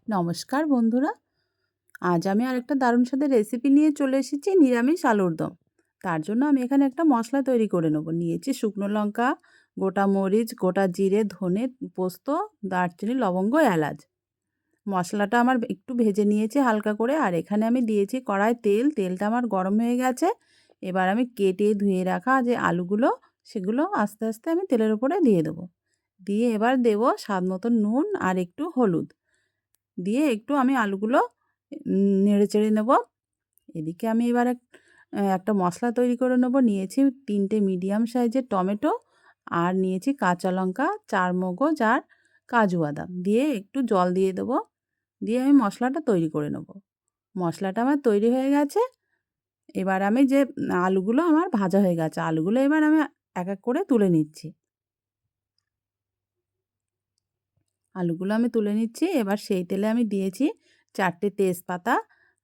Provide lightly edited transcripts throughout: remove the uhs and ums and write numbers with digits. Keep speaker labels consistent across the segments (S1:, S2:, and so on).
S1: নমস্কার বন্ধুরা, আজ আমি আরেকটা দারুণ স্বাদের রেসিপি নিয়ে চলে এসেছি, নিরামিষ আলুর দম। তার জন্য আমি এখানে একটা মশলা তৈরি করে নেব। নিয়েছি শুকনো লঙ্কা, গোটা মরিচ, গোটা জিরে, ধনে, পোস্ত, দারচিনি, লবঙ্গ, এলাচ। মশলাটা আমার একটু ভেজে নিয়েছি হালকা করে, আর এখানে আমি দিয়েছি কড়ায় তেল। তেলটা আমার গরম হয়ে গেছে। এবার আমি কেটে ধুয়ে রাখা যে আলুগুলো, সেগুলো আস্তে আস্তে আমি তেলের উপরে দিয়ে দেবো। দিয়ে এবার দেবো স্বাদ মতো নুন আর একটু হলুদ। দিয়ে একটু আমি আলুগুলো নেড়ে চেড়ে নেব। এদিকে আমি এবার একটা মশলা তৈরি করে নেব। নিয়েছি 3টে মিডিয়াম সাইজের টমেটো, আর নিয়েছি কাঁচা লঙ্কা, 4 মগজ আর কাজু বাদাম। দিয়ে একটু জল দিয়ে দেবো। দিয়ে আমি মশলাটা তৈরি করে নেব। মশলাটা আমার তৈরি হয়ে গেছে। এবার আমি যে আলুগুলো আমার ভাজা হয়ে গেছে, আলুগুলো এবার আমি এক এক করে তুলে নিচ্ছি। আলুগুলো আমি তুলে নিচ্ছি। এবার সেই তেলে আমি দিয়েছি 4টে তেজপাতা,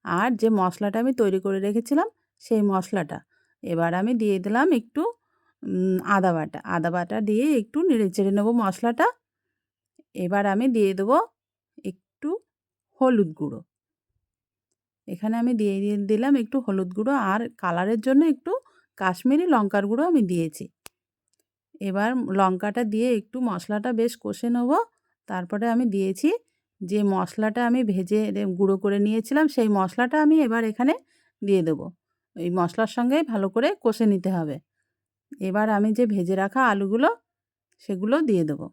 S1: আর যে মশলাটা আমি তৈরি করে রেখেছিলাম সেই মশলাটা। এবার আমি দিয়ে দিলাম একটু আদা বাটা। আদা বাটা দিয়ে একটু নেড়ে চেড়ে নেবো মশলাটা। এবার আমি দিয়ে দেবো একটু হলুদ গুঁড়ো। এখানে আমি দিয়ে দিলাম একটু হলুদ গুঁড়ো, আর কালারের জন্য একটু কাশ্মীরি লঙ্কার গুঁড়ো আমি দিয়েছি। এবার লঙ্কাটা দিয়ে একটু মশলাটা বেশ কষে নেব। তারপরে আমি দিয়েছি যে মশলাটা আমি ভেজে গুঁড়ো করে নিয়েছিলাম, সেই মশলাটা আমি এবার এখানে দিয়ে দেবো। এই মশলার সঙ্গে ভালো করে কষে নিতে হবে। এবার আমি যে ভেজে রাখা আলুগুলো, সেগুলো দিয়ে দেবো।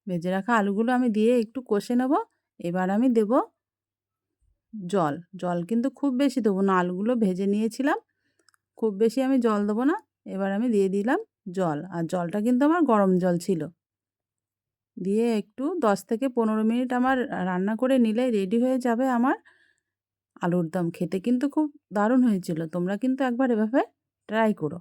S1: ভেজে রাখা আলুগুলো আমি দিয়ে একটু কষে নেব। এবার আমি দেব জল। জল কিন্তু খুব বেশি দেবো না, আলুগুলো ভেজে নিয়েছিলাম, খুব বেশি আমি জল দেবো না। এবার আমি দিয়ে দিলাম জল, আর জলটা কিন্তু আমার গরম জল ছিল। দিয়ে একটু 10 থেকে 15 মিনিট আমার রান্না করে নিলেই রেডি হয়ে যাবে আমার আলুর দম। খেতে কিন্তু খুব দারুণ হয়েছিল। তোমরা কিন্তু একবার এভাবে ট্রাই করো।